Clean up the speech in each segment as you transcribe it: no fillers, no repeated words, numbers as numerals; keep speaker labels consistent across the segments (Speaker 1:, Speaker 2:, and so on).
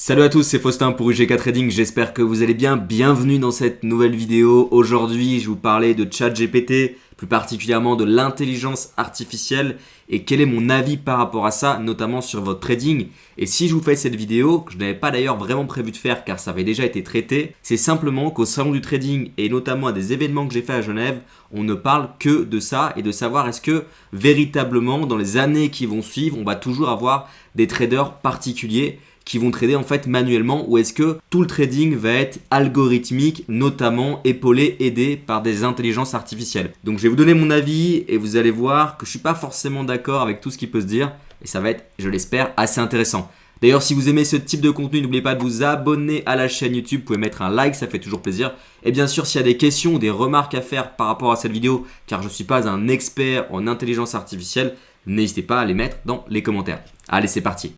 Speaker 1: Salut à tous, c'est Faustin pour UGK Trading, j'espère que vous allez bien. Bienvenue dans cette nouvelle vidéo. Aujourd'hui, je vais vous parler de ChatGPT, plus particulièrement de l'intelligence artificielle et quel est mon avis par rapport à ça, notamment sur votre trading. Et si je vous fais cette vidéo, que je n'avais pas d'ailleurs vraiment prévu de faire car ça avait déjà été traité, c'est simplement qu'au salon du trading et notamment à des événements que j'ai fait à Genève, on ne parle que de ça et de savoir est-ce que véritablement dans les années qui vont suivre, on va toujours avoir des traders particuliers qui vont trader en fait manuellement ou est-ce que tout le trading va être algorithmique, notamment épaulé, aidé par des intelligences artificielles. Donc je vais vous donner mon avis et vous allez voir que je suis pas forcément d'accord avec tout ce qui peut se dire et ça va être, je l'espère, assez intéressant. D'ailleurs, si vous aimez ce type de contenu, n'oubliez pas de vous abonner à la chaîne YouTube, vous pouvez mettre un like, ça fait toujours plaisir. Et bien sûr, s'il y a des questions ou des remarques à faire par rapport à cette vidéo, car je ne suis pas un expert en intelligence artificielle, n'hésitez pas à les mettre dans les commentaires. Allez, c'est parti.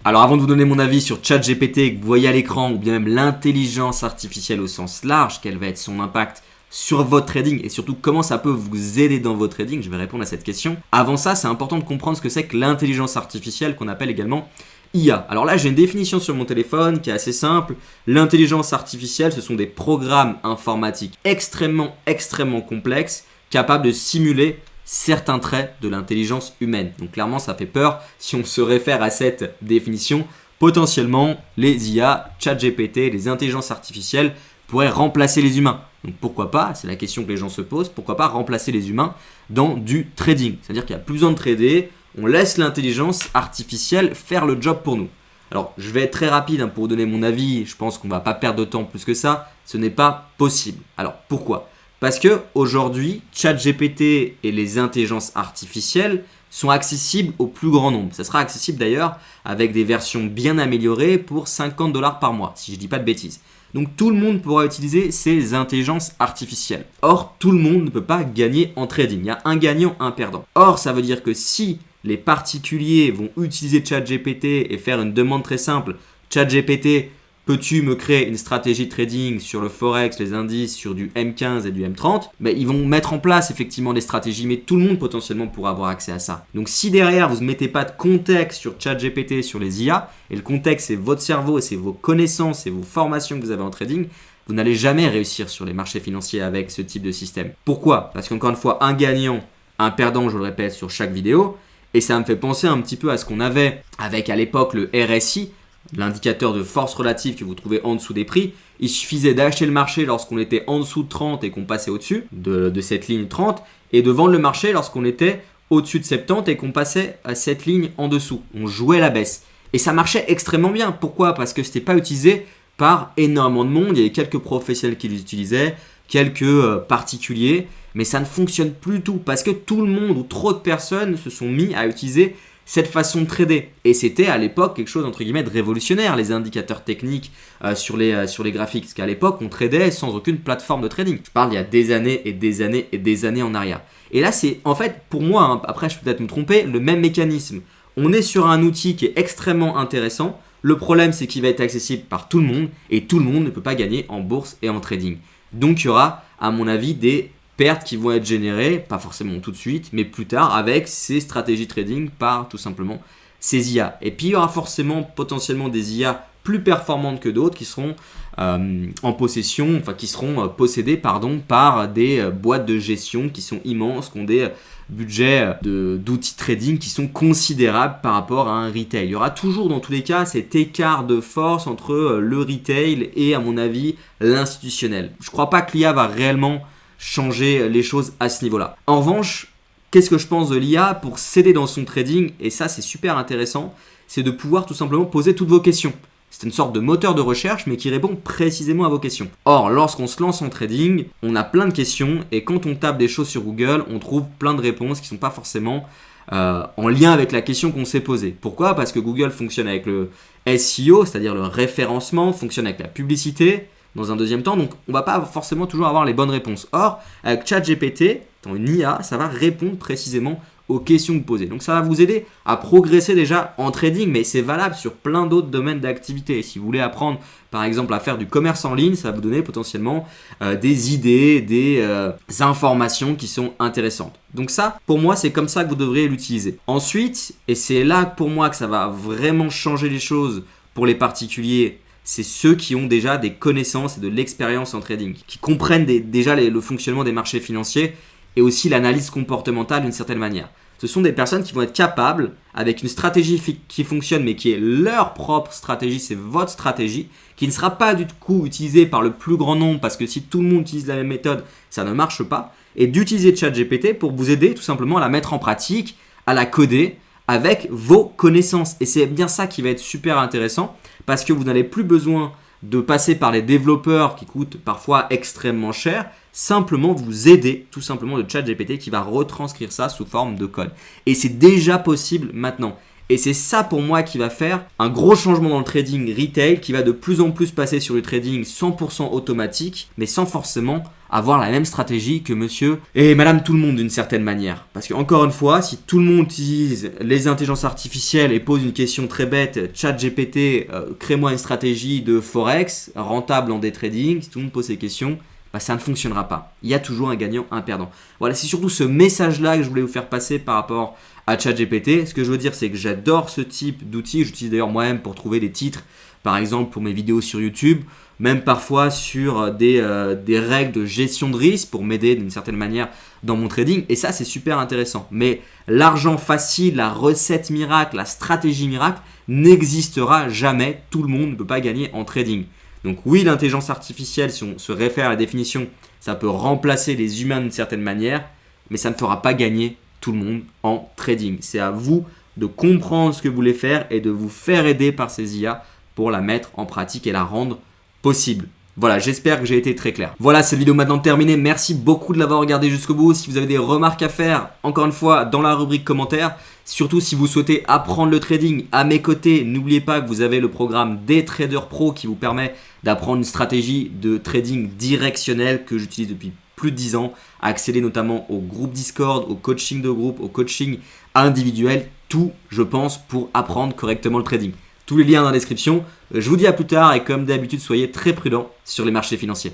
Speaker 1: Alors avant de vous donner mon avis sur ChatGPT que vous voyez à l'écran ou bien même l'intelligence artificielle au sens large, quel va être son impact sur votre trading et surtout comment ça peut vous aider dans votre trading, je vais répondre à cette question. Avant ça, c'est important de comprendre ce que c'est que l'intelligence artificielle qu'on appelle également IA. Alors là, j'ai une définition sur mon téléphone qui est assez simple. L'intelligence artificielle, ce sont des programmes informatiques extrêmement complexes capables de simuler certains traits de l'intelligence humaine. Donc clairement, ça fait peur si on se réfère à cette définition. Potentiellement, les IA, ChatGPT, les intelligences artificielles pourraient remplacer les humains. Donc pourquoi pas, c'est la question que les gens se posent, pourquoi pas remplacer les humains dans du trading. C'est-à-dire qu'il n'y a plus besoin de trader, on laisse l'intelligence artificielle faire le job pour nous. Alors je vais être très rapide pour vous donner mon avis, je pense qu'on ne va pas perdre de temps plus que ça, ce n'est pas possible. Alors pourquoi ? Parce que aujourd'hui, ChatGPT et les intelligences artificielles sont accessibles au plus grand nombre. Ça sera accessible d'ailleurs avec des versions bien améliorées pour 50$ par mois, si je ne dis pas de bêtises. Donc tout le monde pourra utiliser ces intelligences artificielles. Or, tout le monde ne peut pas gagner en trading. Il y a un gagnant, un perdant. Or, ça veut dire que si les particuliers vont utiliser ChatGPT et faire une demande très simple, ChatGPT, peux-tu me créer une stratégie de trading sur le Forex, les indices, sur du M15 et du M30 ? Ils vont mettre en place effectivement des stratégies, mais tout le monde potentiellement pourra avoir accès à ça. Donc si derrière vous ne mettez pas de contexte sur ChatGPT, sur les IA, et le contexte c'est votre cerveau, c'est vos connaissances et vos formations que vous avez en trading, vous n'allez jamais réussir sur les marchés financiers avec ce type de système. Pourquoi ? Parce qu'encore une fois, un gagnant, un perdant, je le répète sur chaque vidéo, et ça me fait penser un petit peu à ce qu'on avait avec à l'époque le RSI, l'indicateur de force relative que vous trouvez en dessous des prix. Il suffisait d'acheter le marché lorsqu'on était en dessous de 30 et qu'on passait au-dessus de cette ligne 30 et de vendre le marché lorsqu'on était au-dessus de 70 et qu'on passait à cette ligne en dessous. On jouait la baisse. Et ça marchait extrêmement bien. Pourquoi ? Parce que ce n'était pas utilisé par énormément de monde. Il y avait quelques professionnels qui l'utilisaient, quelques particuliers, mais ça ne fonctionne plus du tout parce que tout le monde ou trop de personnes se sont mis à utiliser cette façon de trader. Et c'était à l'époque quelque chose entre guillemets de révolutionnaire, les indicateurs techniques sur les graphiques. Parce qu'à l'époque, on tradait sans aucune plateforme de trading. Je parle il y a des années et des années et des années en arrière. Et là, c'est en fait, pour moi, après je peux peut-être me tromper, le même mécanisme. On est sur un outil qui est extrêmement intéressant. Le problème, c'est qu'il va être accessible par tout le monde et tout le monde ne peut pas gagner en bourse et en trading. Donc, il y aura, à mon avis, des pertes qui vont être générées, pas forcément tout de suite, mais plus tard avec ces stratégies trading par tout simplement ces IA. Et puis il y aura forcément potentiellement des IA plus performantes que d'autres qui seront possédées par des boîtes de gestion qui sont immenses, qui ont des budgets d'outils trading qui sont considérables par rapport à un retail. Il y aura toujours dans tous les cas cet écart de force entre le retail et à mon avis l'institutionnel. Je ne crois pas que l'IA va réellement changer les choses à ce niveau-là. En revanche, qu'est-ce que je pense de l'IA pour s'aider dans son trading ? Et ça, c'est super intéressant, c'est de pouvoir tout simplement poser toutes vos questions. C'est une sorte de moteur de recherche, mais qui répond précisément à vos questions. Or, lorsqu'on se lance en trading, on a plein de questions, et quand on tape des choses sur Google, on trouve plein de réponses qui ne sont pas forcément en lien avec la question qu'on s'est posée. Pourquoi ? Parce que Google fonctionne avec le SEO, c'est-à-dire le référencement, fonctionne avec la publicité, dans un deuxième temps, donc on ne va pas forcément toujours avoir les bonnes réponses. Or, avec ChatGPT, dans une IA, ça va répondre précisément aux questions que vous posez. Donc ça va vous aider à progresser déjà en trading, mais c'est valable sur plein d'autres domaines d'activité. Si vous voulez apprendre par exemple à faire du commerce en ligne, ça va vous donner potentiellement des idées, des informations qui sont intéressantes. Donc ça, pour moi, c'est comme ça que vous devriez l'utiliser. Ensuite, et c'est là pour moi que ça va vraiment changer les choses pour les particuliers, c'est ceux qui ont déjà des connaissances et de l'expérience en trading, qui comprennent déjà le fonctionnement des marchés financiers et aussi l'analyse comportementale d'une certaine manière. Ce sont des personnes qui vont être capables, avec une stratégie qui fonctionne, mais qui est leur propre stratégie, c'est votre stratégie, qui ne sera pas du coup utilisée par le plus grand nombre, parce que si tout le monde utilise la même méthode, ça ne marche pas, et d'utiliser ChatGPT pour vous aider tout simplement à la mettre en pratique, à la coder avec vos connaissances. Et c'est bien ça qui va être super intéressant, parce que vous n'avez plus besoin de passer par les développeurs qui coûtent parfois extrêmement cher, simplement vous aider tout simplement de ChatGPT qui va retranscrire ça sous forme de code. Et c'est déjà possible maintenant. Et c'est ça pour moi qui va faire un gros changement dans le trading retail, qui va de plus en plus passer sur le trading 100% automatique, mais sans forcément avoir la même stratégie que monsieur et madame tout le monde d'une certaine manière. Parce que encore une fois, si tout le monde utilise les intelligences artificielles et pose une question très bête, ChatGPT, crée-moi une stratégie de Forex rentable en day trading, si tout le monde pose ces questions, ça ne fonctionnera pas. Il y a toujours un gagnant, un perdant. Voilà, c'est surtout ce message-là que je voulais vous faire passer par rapport à ChatGPT. Ce que je veux dire, c'est que j'adore ce type d'outil. J'utilise d'ailleurs moi-même pour trouver des titres, par exemple pour mes vidéos sur YouTube, même parfois sur des règles de gestion de risque pour m'aider d'une certaine manière dans mon trading. Et ça, c'est super intéressant. Mais l'argent facile, la recette miracle, la stratégie miracle n'existera jamais. Tout le monde ne peut pas gagner en trading. Donc oui, l'intelligence artificielle, si on se réfère à la définition, ça peut remplacer les humains d'une certaine manière, mais ça ne fera pas gagner tout le monde en trading. C'est à vous de comprendre ce que vous voulez faire et de vous faire aider par ces IA pour la mettre en pratique et la rendre possible. Voilà, j'espère que j'ai été très clair. Voilà, cette vidéo maintenant terminée. Merci beaucoup de l'avoir regardée jusqu'au bout. Si vous avez des remarques à faire, encore une fois, dans la rubrique commentaires. Surtout si vous souhaitez apprendre le trading à mes côtés, n'oubliez pas que vous avez le programme des Traders Pro qui vous permet d'apprendre une stratégie de trading directionnel que j'utilise depuis plus de 10 ans, à accéder notamment au groupe Discord, au coaching de groupe, au coaching individuel. Tout, je pense, pour apprendre correctement le trading. Tous les liens dans la description. Je vous dis à plus tard et comme d'habitude, soyez très prudents sur les marchés financiers.